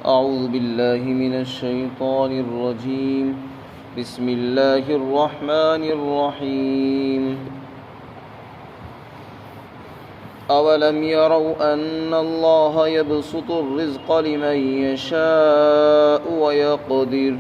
أعوذ بالله من الشيطان الرجيم بسم الله الرحمن الرحيم أولم يروا أن الله يبسط الرزق لمن يشاء ويقدر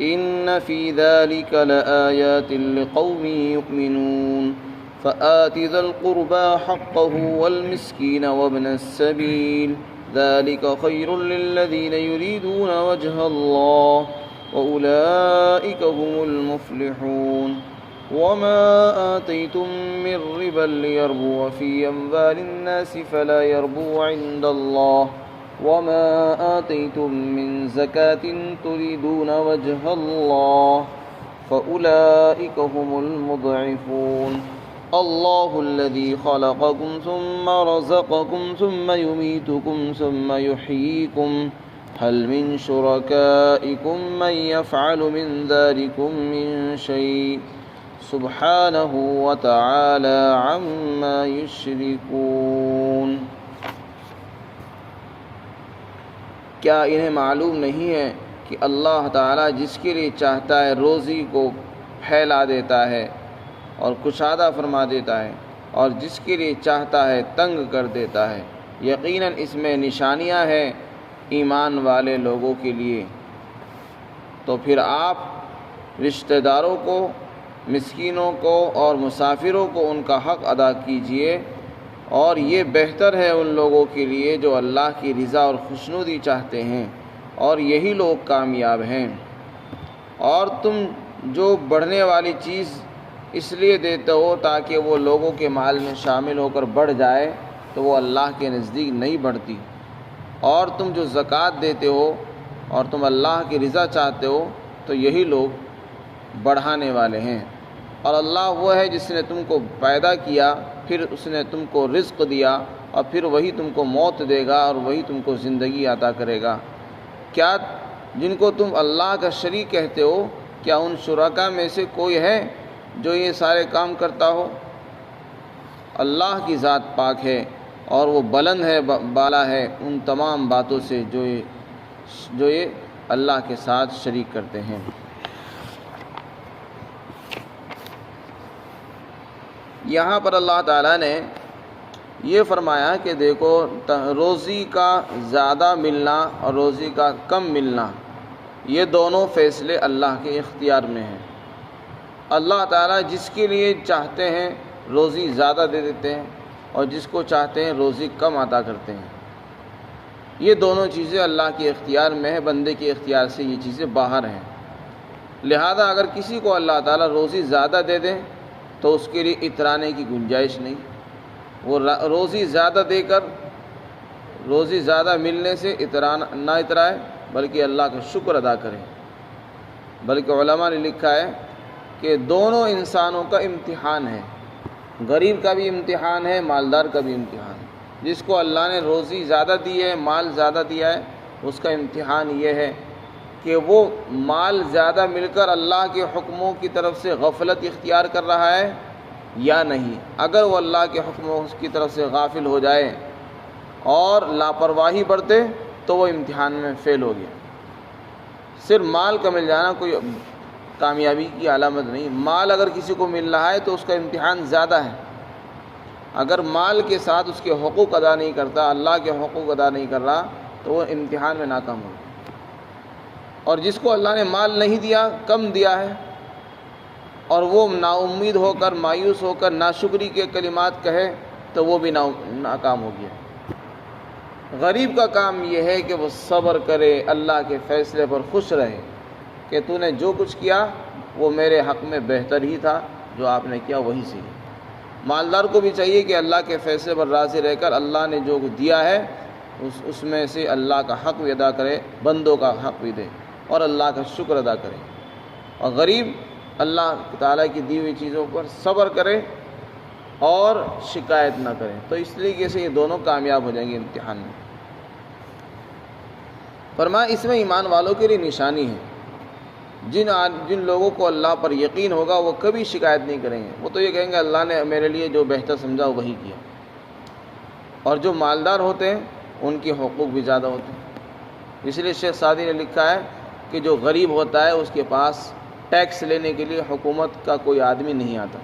إن في ذلك لآيات لقوم يؤمنون فآت ذا القربى حقه والمسكين وابن السبيل ذلك خير للذين يريدون وجه الله وأولئك هم المفلحون وما آتيتم من ربا ليربو في أموال الناس فلا يربو عند الله وما آتيتم من زكاة تريدون وجه الله فأولئك هم المضعفون الله الذي خلقكم ثم رزقكم ثم يميتكم ثم يحييكم هل من شركائكم من يفعل من ذلكم من شيء سبحانه وتعالى عما يشركون۔ کیا انہیں معلوم نہیں ہے کہ اللہ تعالیٰ جس کے لیے چاہتا ہے روزی کو پھیلا دیتا ہے اور کشادہ فرما دیتا ہے، اور جس کے لیے چاہتا ہے تنگ کر دیتا ہے۔ یقیناً اس میں نشانیاں ہیں ایمان والے لوگوں کے لیے۔ تو پھر آپ رشتہ داروں کو، مسکینوں کو اور مسافروں کو ان کا حق ادا کیجیے، اور یہ بہتر ہے ان لوگوں کے لیے جو اللہ کی رضا اور خوشنودی چاہتے ہیں، اور یہی لوگ کامیاب ہیں۔ اور تم جو بڑھنے والی چیز اس لیے دیتے ہو تاکہ وہ لوگوں کے مال میں شامل ہو کر بڑھ جائے تو وہ اللہ کے نزدیک نہیں بڑھتی، اور تم جو زکوٰۃ دیتے ہو اور تم اللہ کی رضا چاہتے ہو تو یہی لوگ بڑھانے والے ہیں۔ اور اللہ وہ ہے جس نے تم کو پیدا کیا، پھر اس نے تم کو رزق دیا، اور پھر وہی تم کو موت دے گا اور وہی تم کو زندگی عطا کرے گا۔ کیا جن کو تم اللہ کا شریک کہتے ہو، کیا ان شرکا میں سے کوئی ہے جو یہ سارے کام کرتا ہو؟ اللہ کی ذات پاک ہے اور وہ بلند ہے، بالا ہے ان تمام باتوں سے جو یہ اللہ کے ساتھ شریک کرتے ہیں۔ یہاں پر اللہ تعالیٰ نے یہ فرمایا کہ دیکھو، روزی کا زیادہ ملنا اور روزی کا کم ملنا، یہ دونوں فیصلے اللہ کے اختیار میں ہیں۔ اللہ تعالیٰ جس کے لیے چاہتے ہیں روزی زیادہ دے دیتے ہیں، اور جس کو چاہتے ہیں روزی کم عطا کرتے ہیں۔ یہ دونوں چیزیں اللہ کے اختیار میں ہیں، بندے کے اختیار سے یہ چیزیں باہر ہیں۔ لہذا اگر کسی کو اللہ تعالیٰ روزی زیادہ دے دیں تو اس کے لیے اترانے کی گنجائش نہیں۔ وہ روزی زیادہ دے کر، روزی زیادہ ملنے سے نہ اترائے، بلکہ اللہ کا شکر ادا کرے۔ بلکہ علماء نے لکھا ہے کہ دونوں انسانوں کا امتحان ہے، غریب کا بھی امتحان ہے، مالدار کا بھی امتحان ہے۔ جس کو اللہ نے روزی زیادہ دی ہے، مال زیادہ دیا ہے، اس کا امتحان یہ ہے کہ وہ مال زیادہ مل کر اللہ کے حکموں کی طرف سے غفلت اختیار کر رہا ہے یا نہیں۔ اگر وہ اللہ کے حکموں کی طرف سے غافل ہو جائے اور لاپرواہی برتے تو وہ امتحان میں فیل ہو گیا۔ صرف مال کا مل جانا کوئی کامیابی کی علامت نہیں۔ مال اگر کسی کو مل رہا ہے تو اس کا امتحان زیادہ ہے۔ اگر مال کے ساتھ اس کے حقوق ادا نہیں کرتا، اللہ کے حقوق ادا نہیں کر رہا، تو وہ امتحان میں ناکام ہوگا۔ اور جس کو اللہ نے مال نہیں دیا، کم دیا ہے، اور وہ نا امید ہو کر، مایوس ہو کر ناشکری کے کلمات کہے تو وہ بھی ناکام ہو گیا۔ غریب کا کام یہ ہے کہ وہ صبر کرے، اللہ کے فیصلے پر خوش رہے کہ تو نے جو کچھ کیا وہ میرے حق میں بہتر ہی تھا، جو آپ نے کیا وہی صحیح۔ مالدار کو بھی چاہیے کہ اللہ کے فیصلے پر راضی رہ کر اللہ نے جو دیا ہے اس میں سے اللہ کا حق بھی ادا کرے، بندوں کا حق بھی دے اور اللہ کا شکر ادا کرے۔ اور غریب اللہ تعالیٰ کی دی ہوئی چیزوں پر صبر کرے اور شکایت نہ کرے، تو اس طریقے سے یہ دونوں کامیاب ہو جائیں گے امتحان میں۔ فرمایا اس میں ایمان والوں کے لیے نشانی ہے۔ جن لوگوں کو اللہ پر یقین ہوگا وہ کبھی شکایت نہیں کریں گے، وہ تو یہ کہیں گے اللہ نے میرے لیے جو بہتر سمجھا وہی کیا۔ اور جو مالدار ہوتے ہیں ان کے حقوق بھی زیادہ ہوتے ہیں، اس لیے شیخ سعدی نے لکھا ہے کہ جو غریب ہوتا ہے اس کے پاس ٹیکس لینے کے لیے حکومت کا کوئی آدمی نہیں آتا۔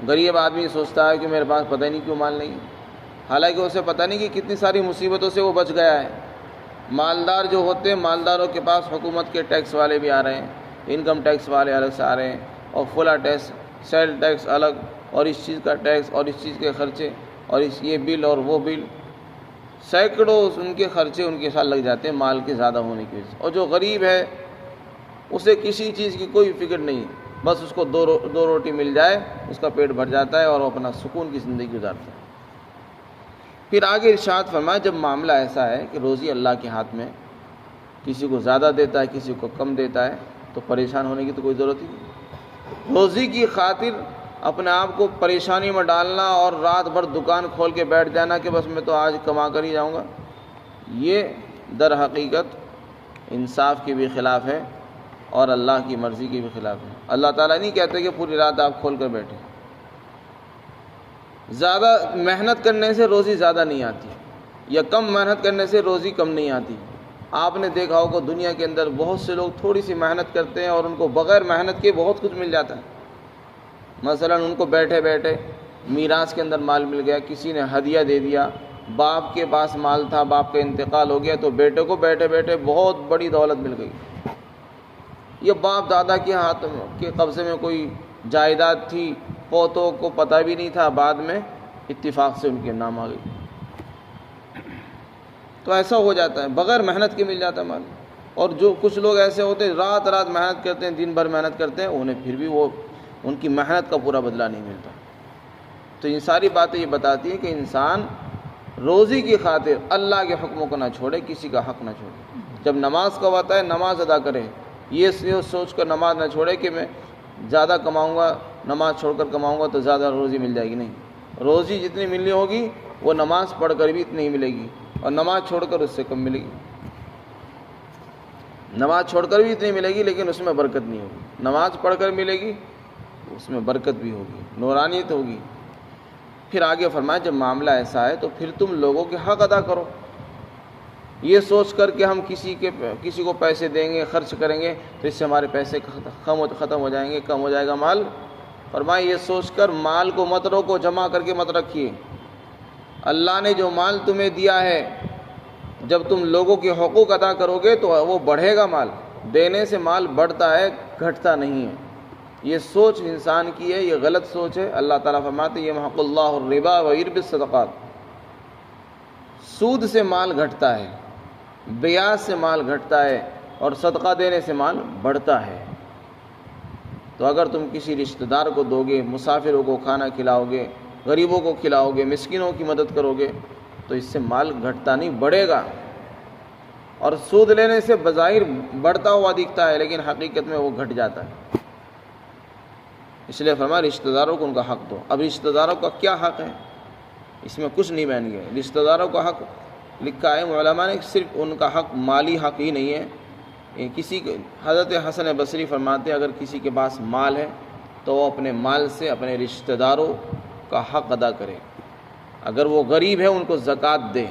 غریب آدمی سوچتا ہے کہ میرے پاس پتہ نہیں کیوں مال نہیں ہے، حالانکہ اسے پتہ نہیں کہ کتنی ساری مصیبتوں سے وہ بچ گیا ہے۔ مالدار جو ہوتے ہیں، مالداروں کے پاس حکومت کے ٹیکس والے بھی آ رہے ہیں، انکم ٹیکس والے الگ سے آ رہے ہیں، اور فلا ٹیکس، سیل ٹیکس الگ، اور اس چیز کا ٹیکس، اور اس چیز کے خرچے، اور یہ بل اور وہ بل، سینکڑوں ان کے خرچے ان کے ساتھ لگ جاتے ہیں مال کے زیادہ ہونے کی وجہ سے۔ اور جو غریب ہے اسے کسی چیز کی کوئی فکر نہیں، بس اس کو دو روٹی مل جائے اس کا پیٹ بھر جاتا ہے اور وہ اپنا سکون کی زندگی گزارتا ہے۔ پھر آگے ارشاد فرمایا جب معاملہ ایسا ہے کہ روزی اللہ کے ہاتھ میں، کسی کو زیادہ دیتا ہے کسی کو کم دیتا ہے، تو پریشان ہونے کی تو کوئی ضرورت ہی نہیں۔ روزی کی خاطر اپنے آپ کو پریشانی میں ڈالنا اور رات بھر دکان کھول کے بیٹھ جانا کہ بس میں تو آج کما کر ہی جاؤں گا، یہ در حقیقت انصاف کے بھی خلاف ہے اور اللہ کی مرضی کے بھی خلاف ہے۔ اللہ تعالیٰ نہیں کہتے کہ پوری رات آپ کھول کر بیٹھیں۔ زیادہ محنت کرنے سے روزی زیادہ نہیں آتی، یا کم محنت کرنے سے روزی کم نہیں آتی۔ آپ نے دیکھا ہوگا دنیا کے اندر بہت سے لوگ تھوڑی سی محنت کرتے ہیں اور ان کو بغیر محنت کے بہت کچھ مل جاتا ہے۔ مثلا ان کو بیٹھے بیٹھے میراث کے اندر مال مل گیا، کسی نے ہدیہ دے دیا، باپ کے پاس مال تھا، باپ کا انتقال ہو گیا تو بیٹے کو بیٹھے بیٹھے بہت بڑی دولت مل گئی۔ یہ باپ دادا کے ہاتھ کے قبضے میں کوئی جائیداد تھی، پوتوں کو پتہ بھی نہیں تھا، بعد میں اتفاق سے ان کے نام آ گئی۔ تو ایسا ہو جاتا ہے، بغیر محنت کے مل جاتا ہے مال۔ اور جو کچھ لوگ ایسے ہوتے ہیں رات رات محنت کرتے ہیں، دن بھر محنت کرتے ہیں، انہیں پھر بھی وہ ان کی محنت کا پورا بدلہ نہیں ملتا۔ تو ان ساری باتیں یہ بتاتی ہیں کہ انسان روزی کی خاطر اللہ کے حکموں کو نہ چھوڑے، کسی کا حق نہ چھوڑے۔ جب نماز کا وقت ہے نماز ادا کرے، یہ سوچ کر نماز نہ چھوڑے کہ میں زیادہ کماؤں گا، نماز چھوڑ کر کماؤں گا تو زیادہ روزی مل جائے گی، نہیں۔ روزی جتنی ملنی ہوگی وہ نماز پڑھ کر بھی اتنی ہی ملے گی، اور نماز چھوڑ کر اس سے کم ملے گی۔ نماز چھوڑ کر بھی اتنی ملے گی لیکن اس میں برکت نہیں ہوگی، نماز پڑھ کر ملے گی اس میں برکت بھی ہوگی، نورانیت ہوگی۔ پھر آگے فرمایا جب معاملہ ایسا ہے تو پھر تم لوگوں کے حق ادا کرو۔ یہ سوچ کر کہ ہم کسی کو پیسے دیں گے، خرچ کریں گے تو اس سے ہمارے پیسے ختم ہو جائیں گے، کم ہو جائے گا مال، فرمایا یہ سوچ کر مال کو مت روکو، جمع کر کے مت رکھیے۔ اللہ نے جو مال تمہیں دیا ہے، جب تم لوگوں کے حقوق ادا کرو گے تو وہ بڑھے گا، مال دینے سے مال بڑھتا ہے، گھٹتا نہیں ہے۔ یہ سوچ انسان کی ہے، یہ غلط سوچ ہے۔ اللہ تعالیٰ فرماتے ہیں یمحق اللہ الربا ویربی الصدقات، سود سے مال گھٹتا ہے، بیاج سے مال گھٹتا ہے، اور صدقہ دینے سے مال بڑھتا ہے۔ تو اگر تم کسی رشتہ دار کو دو گے، مسافروں کو کھانا کھلاؤ گے، غریبوں کو کھلاؤ گے، مسکینوں کی مدد کرو گے تو اس سے مال گھٹتا نہیں، بڑھے گا۔ اور سود لینے سے بظاہر بڑھتا ہوا دکھتا ہے لیکن حقیقت میں وہ گھٹ جاتا ہے۔ اس لیے فرمایا رشتہ داروں کو ان کا حق دو۔ اب رشتہ داروں کا کیا حق ہے اس میں کچھ نہیں بہن گیا۔ رشتہ داروں کا حق لکھا ہے علماء نے، صرف ان کا حق مالی حق ہی نہیں ہے۔ حضرت حسن بصری فرماتے ہیں اگر کسی کے پاس مال ہے تو وہ اپنے مال سے اپنے رشتہ داروں کا حق ادا کرے۔ اگر وہ غریب ہے ان کو زکوٰۃ دے،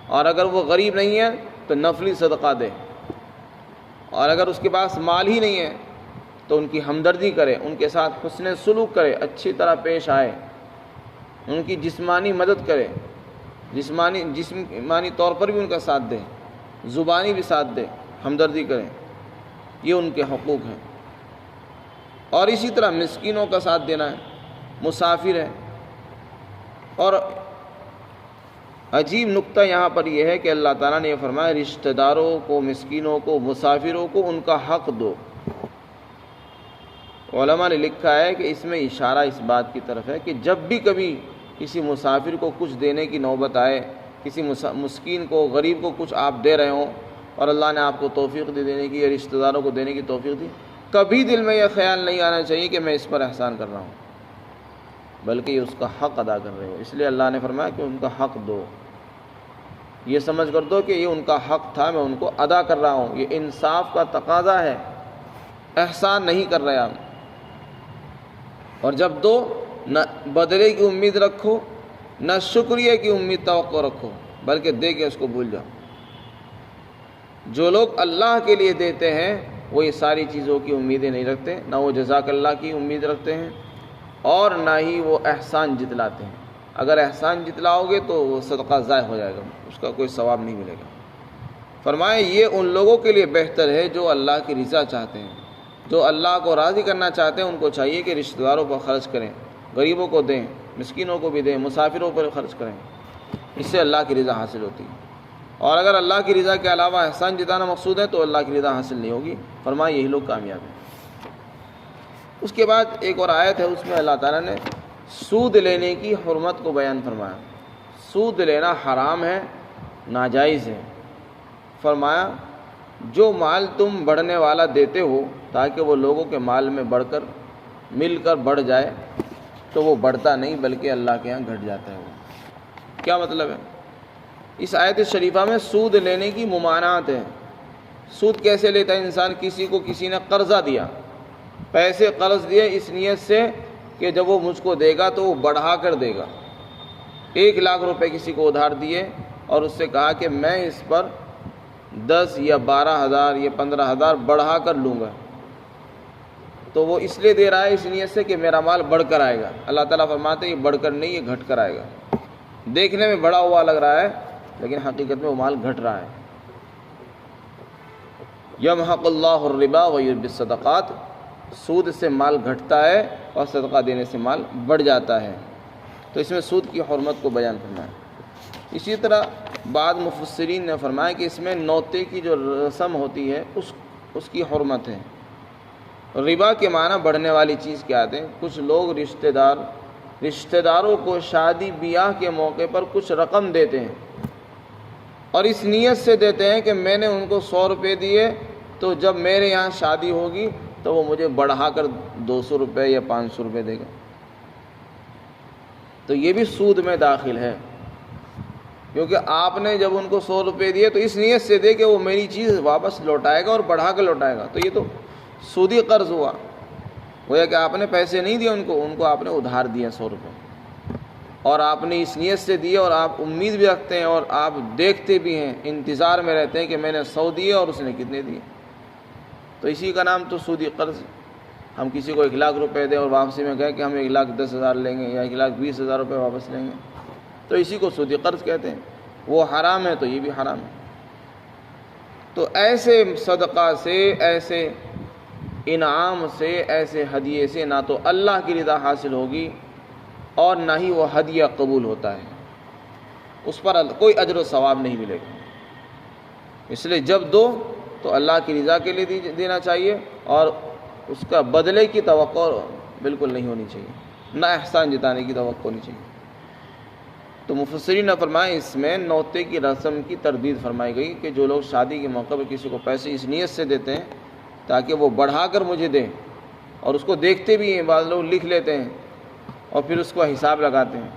اور اگر وہ غریب نہیں ہے تو نفلی صدقہ دے، اور اگر اس کے پاس مال ہی نہیں ہے تو ان کی ہمدردی کرے، ان کے ساتھ حسن سلوک کرے، اچھی طرح پیش آئے، ان کی جسمانی مدد کرے، جسمانی طور پر بھی ان کا ساتھ دے، زبانی بھی ساتھ دے، ہمدردی کرے، یہ ان کے حقوق ہیں۔ اور اسی طرح مسکینوں کا ساتھ دینا ہے، مسافر ہے۔ اور عجیب نکتہ یہاں پر یہ ہے کہ اللہ تعالیٰ نے یہ فرمایا رشتہ داروں کو، مسکینوں کو، مسافروں کو ان کا حق دو۔ علماء نے لکھا ہے کہ اس میں اشارہ اس بات کی طرف ہے کہ جب بھی کبھی کسی مسافر کو کچھ دینے کی نوبت آئے، کسی مسکین کو، غریب کو کچھ آپ دے رہے ہوں اور اللہ نے آپ کو توفیق دی دینے کی، یا رشتہ داروں کو دینے کی توفیق دی، کبھی دل میں یہ خیال نہیں آنا چاہیے کہ میں اس پر احسان کر رہا ہوں، بلکہ یہ اس کا حق ادا کر رہے ہو۔ اس لیے اللہ نے فرمایا کہ ان کا حق دو، یہ سمجھ کر دو کہ یہ ان کا حق تھا، میں ان کو ادا کر رہا ہوں۔ یہ انصاف کا تقاضا ہے، احسان نہیں کر رہے آپ۔ اور جب دو، نہ بدلے کی امید رکھو، نہ شکریہ کی امید توقع رکھو، بلکہ دے کے اس کو بھول جاؤ۔ جو لوگ اللہ کے لیے دیتے ہیں وہ یہ ساری چیزوں کی امیدیں نہیں رکھتے، نہ وہ جزاک اللہ کی امید رکھتے ہیں اور نہ ہی وہ احسان جتلاتے ہیں۔ اگر احسان جتلاؤ گے تو وہ صدقہ ضائع ہو جائے گا، اس کا کوئی ثواب نہیں ملے گا۔ فرمائے یہ ان لوگوں کے لیے بہتر ہے جو اللہ کی رضا چاہتے ہیں، جو اللہ کو راضی کرنا چاہتے ہیں۔ ان کو چاہیے کہ رشتہ داروں پر خرچ کریں، غریبوں کو دیں، مسکینوں کو بھی دیں، مسافروں پر خرچ کریں، اس سے اللہ کی رضا حاصل ہوتی ہے۔ اور اگر اللہ کی رضا کے علاوہ احسان جتانا مقصود ہے تو اللہ کی رضا حاصل نہیں ہوگی۔ فرمایا یہی لوگ کامیاب ہیں۔ اس کے بعد ایک اور آیت ہے، اس میں اللہ تعالیٰ نے سود لینے کی حرمت کو بیان فرمایا۔ سود لینا حرام ہے، ناجائز ہے۔ فرمایا جو مال تم بڑھنے والا دیتے ہو تاکہ وہ لوگوں کے مال میں مل کر بڑھ جائے تو وہ بڑھتا نہیں بلکہ اللہ کے ہاں گھٹ جاتا ہے۔ وہ کیا مطلب ہے؟ اس آیت شریفہ میں سود لینے کی ممانعت ہے۔ سود کیسے لیتا ہے انسان؟ کسی نے قرضہ دیا، پیسے قرض دیے اس نیت سے کہ جب وہ مجھ کو دے گا تو وہ بڑھا کر دے گا۔ 1,00,000 روپے کسی کو ادھار دیے اور اس سے کہا کہ میں اس پر 10 یا 12,000 یا 15,000 بڑھا کر لوں گا، تو وہ اس لیے دے رہا ہے اس نیت سے کہ میرا مال بڑھ کر آئے گا۔ اللہ تعالیٰ فرماتے ہیں یہ بڑھ کر نہیں، یہ گھٹ کر آئے گا۔ دیکھنے میں بڑا ہوا لگ رہا ہے لیکن حقیقت میں وہ مال گھٹ رہا ہے۔ یمحق اللہ الربا ویربی الصدقات، سود سے مال گھٹتا ہے اور صدقہ دینے سے مال بڑھ جاتا ہے۔ تو اس میں سود کی حرمت کو بیان فرمایا۔ اسی طرح بعض مفسرین نے فرمایا کہ اس میں نوتے کی جو رسم ہوتی ہے اس کی حرمت ہے۔ ربا کے معنی بڑھنے والی چیز کیا آتے ہیں؟ کچھ لوگ رشتہ داروں کو شادی بیاہ کے موقع پر کچھ رقم دیتے ہیں اور اس نیت سے دیتے ہیں کہ میں نے ان کو 100 روپے دیے تو جب میرے یہاں شادی ہوگی تو وہ مجھے بڑھا کر 200 روپے یا 500 روپے دے گا۔ تو یہ بھی سود میں داخل ہے، کیونکہ آپ نے جب ان کو 100 روپے دیے تو اس نیت سے دے کہ وہ میری چیز واپس لوٹائے گا اور بڑھا کر لوٹائے گا، تو یہ تو سودی قرض ہوا۔ گویا کہ آپ نے پیسے نہیں دیے ان کو آپ نے ادھار دیا 100 روپے، اور آپ نے اس نیت سے دیے اور آپ امید بھی رکھتے ہیں اور آپ دیکھتے بھی ہیں، انتظار میں رہتے ہیں کہ میں نے 100 دیے اور اس نے کتنے دیے، تو اسی کا نام تو سودی قرض۔ ہم کسی کو 1,00,000 روپے دیں اور واپسی میں کہیں کہ ہم 1,10,000 لیں گے یا 1,20,000 روپے واپس لیں گے، تو اسی کو سودی قرض کہتے ہیں۔ وہ حرام ہے تو یہ بھی حرام ہے۔ تو ایسے صدقہ سے، ایسے انعام سے، ایسے ہدیے سے نہ تو اللہ کی رضا حاصل ہوگی اور نہ ہی وہ ہدیہ قبول ہوتا ہے، اس پر کوئی اجر و ثواب نہیں ملے گا۔ اس لیے جب دو تو اللہ کی رضا کے لیے دینا چاہیے اور اس کا بدلے کی توقع بالکل نہیں ہونی چاہیے، نہ احسان جتانے کی توقع ہونی چاہیے۔ تو مفسرین نے فرمایا اس میں نوتے کی رسم کی تردید فرمائی گئی کہ جو لوگ شادی کے موقع پر کسی کو پیسے اس نیت سے دیتے ہیں تاکہ وہ بڑھا کر مجھے دیں، اور اس کو دیکھتے بھی ہیں، بعض لوگ لکھ لیتے ہیں اور پھر اس کو حساب لگاتے ہیں،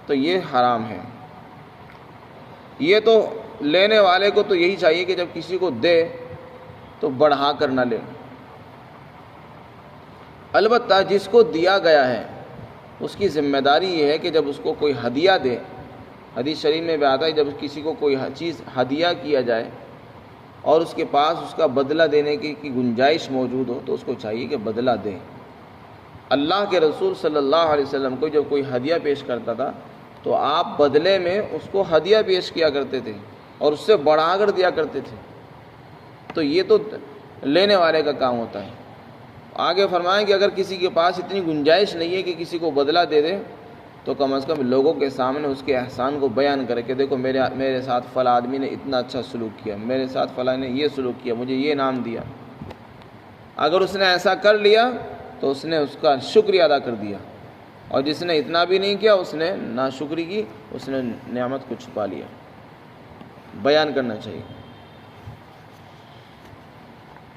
تو یہ حرام ہے۔ یہ تو لینے والے کو تو یہی چاہیے کہ جب کسی کو دے تو بڑھا کر نہ لے۔ البتہ جس کو دیا گیا ہے اس کی ذمہ داری یہ ہے کہ جب اس کو کوئی ہدیہ دے، حدیث شریف میں بھی آتا ہے جب کسی کو کوئی چیز ہدیہ کیا جائے اور اس کے پاس اس کا بدلہ دینے کی گنجائش موجود ہو تو اس کو چاہیے کہ بدلہ دے۔ اللہ کے رسول صلی اللہ علیہ وسلم کو جب کوئی ہدیہ پیش کرتا تھا تو آپ بدلے میں اس کو ہدیہ پیش کیا کرتے تھے اور اس سے بڑھا کر دیا کرتے تھے۔ تو یہ تو لینے والے کا کام ہوتا ہے۔ آگے فرمائیں کہ اگر کسی کے پاس اتنی گنجائش نہیں ہے کہ کسی کو بدلہ دے دے تو کم از کم لوگوں کے سامنے اس کے احسان کو بیان کرے کہ دیکھو میرے ساتھ فلاں آدمی نے اتنا اچھا سلوک کیا، میرے ساتھ فلاں نے یہ سلوک کیا، مجھے یہ انعام دیا۔ اگر اس نے ایسا کر لیا تو اس نے اس کا شکریہ ادا کر دیا، اور جس نے اتنا بھی نہیں کیا اس نے ناشکری کی، اس نے نعمت کو چھپا لیا۔ بیان کرنا چاہیے۔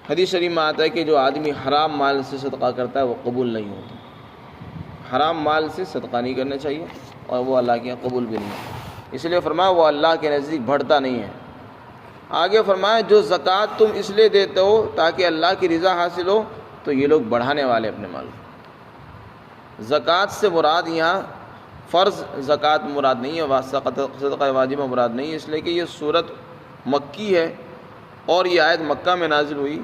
حدیث شریف میں آتا ہے کہ جو آدمی حرام مال سے صدقہ کرتا ہے وہ قبول نہیں ہوتا۔ حرام مال سے صدقہ نہیں کرنا چاہیے اور وہ اللہ کے یہاں قبول بھی نہیں ہے، اس لیے فرمایا وہ اللہ کے نزدیک بڑھتا نہیں ہے۔ آگے فرمایا جو زکوٰۃ تم اس لیے دیتے ہو تاکہ اللہ کی رضا حاصل ہو تو یہ لوگ بڑھانے والے اپنے مال کو۔ زکوٰۃ سے مراد یہاں فرض زکوٰۃ مراد نہیں ہے، صدقہ واجبہ مراد نہیں ہے، اس لیے کہ یہ صورت مکی ہے اور یہ آیت مکہ میں نازل ہوئی،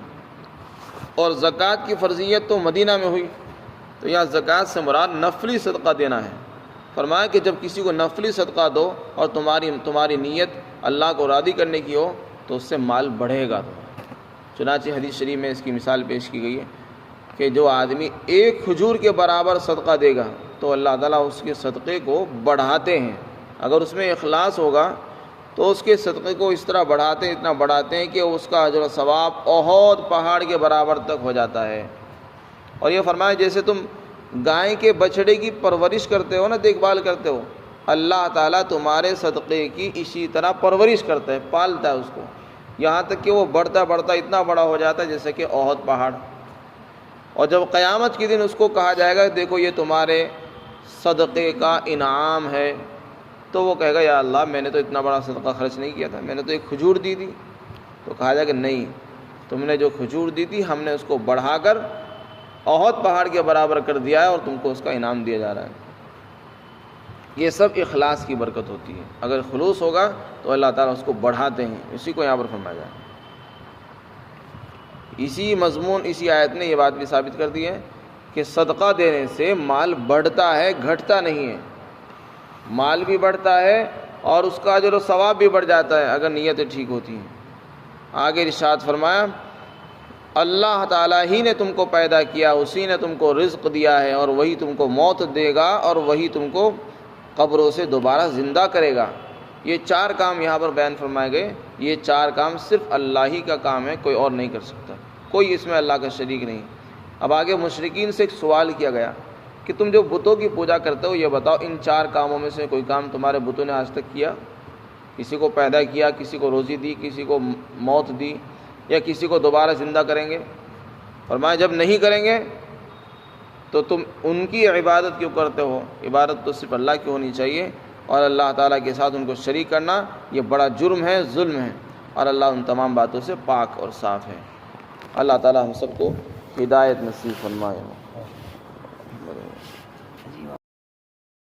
اور زکوٰۃ کی فرضیت تو مدینہ میں ہوئی، تو یہاں زکوٰۃ سے مراد نفلی صدقہ دینا ہے۔ فرمایا کہ جب کسی کو نفلی صدقہ دو اور تمہاری نیت اللہ کو راضی کرنے کی ہو تو اس سے مال بڑھے گا۔ چنانچہ حدیث شریف میں اس کی مثال پیش کی گئی ہے کہ جو آدمی ایک کھجور کے برابر صدقہ دے گا تو اللہ تعالیٰ اس کے صدقے کو بڑھاتے ہیں۔ اگر اس میں اخلاص ہوگا تو اس کے صدقے کو اس طرح اتنا بڑھاتے ہیں کہ اس کا اجر و ثواب احد پہاڑ کے برابر تک ہو جاتا ہے۔ اور یہ فرمایا جیسے تم گائے کے بچڑے کی پرورش کرتے ہو نا، دیکھ بھال کرتے ہو، اللہ تعالیٰ تمہارے صدقے کی اسی طرح پرورش کرتا ہے، پالتا ہے اس کو، یہاں تک کہ وہ بڑھتا اتنا بڑا ہو جاتا ہے جیسے کہ احد پہاڑ۔ اور جب قیامت کے دن اس کو کہا جائے گا دیکھو یہ تمہارے صدقے کا انعام ہے، تو وہ کہے گا یا اللہ میں نے تو اتنا بڑا صدقہ خرچ نہیں کیا تھا، میں نے تو ایک کھجور دی تھی۔ تو کہا جائے گا نہیں، تم نے جو کھجور دی تھی ہم نے اس کو بڑھا کر احد پہاڑ کے برابر کر دیا ہے اور تم کو اس کا انعام دیا جا رہا ہے۔ یہ سب اخلاص کی برکت ہوتی ہے، اگر خلوص ہوگا تو اللہ تعالیٰ اس کو بڑھاتے ہیں، اسی کو یہاں پر فرمایا جائے۔ اسی مضمون اسی آیت نے یہ بات بھی ثابت کر دی ہے کہ صدقہ دینے سے مال بڑھتا ہے، گھٹتا نہیں ہے، مال بھی بڑھتا ہے اور اس کا اجر و ثواب بھی بڑھ جاتا ہے اگر نیتیں ٹھیک ہوتی ہیں۔ آگے ارشاد فرمایا اللہ تعالیٰ ہی نے تم کو پیدا کیا، اسی نے تم کو رزق دیا ہے اور وہی تم کو موت دے گا اور وہی تم کو قبروں سے دوبارہ زندہ کرے گا۔ یہ 4 کام یہاں پر بیان فرمائے گئے، یہ 4 کام صرف اللہ ہی کا کام ہے، کوئی اور نہیں کر سکتا، کوئی اس میں اللہ کا شریک نہیں۔ اب آگے مشرکین سے ایک سوال کیا گیا کہ تم جو بتوں کی پوجا کرتے ہو یہ بتاؤ ان 4 کاموں میں سے کوئی کام تمہارے بتوں نے آج تک کیا؟ کسی کو پیدا کیا، کسی کو روزی دی، کسی کو موت دی، یا کسی کو دوبارہ زندہ کریں گے؟ فرمایا جب نہیں کریں گے تو تم ان کی عبادت کیوں کرتے ہو؟ عبادت تو صرف اللہ کی ہونی چاہیے، اور اللہ تعالیٰ کے ساتھ ان کو شریک کرنا یہ بڑا جرم ہے، ظلم ہے، اور اللہ ان تمام باتوں سے پاک اور صاف ہے۔ اللہ تعالیٰ ہم سب کو ہدایت نصیب فرمائے۔